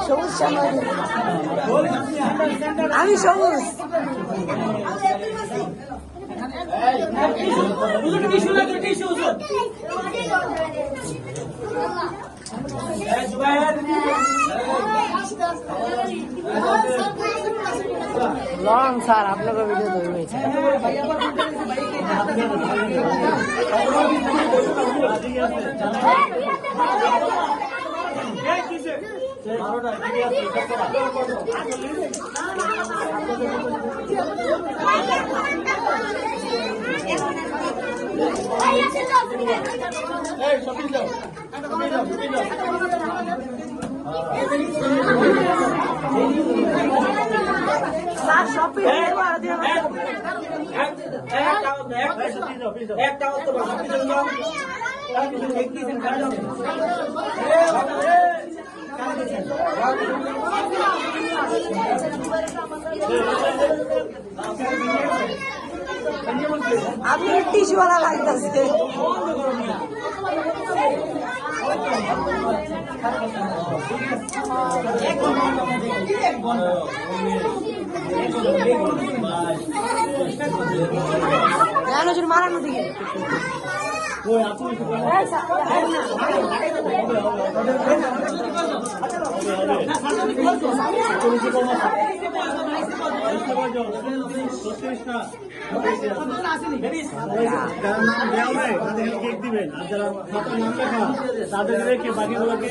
সবুজ আমি সবুজ লং স্যার আপনাকে ভিডিও তৈরি হয়েছে আপনি টিস্যুওয়ালা লাগতেছে নজর মারানো দিকে দিবেন আর যারা তাদের বাকিগুলোকে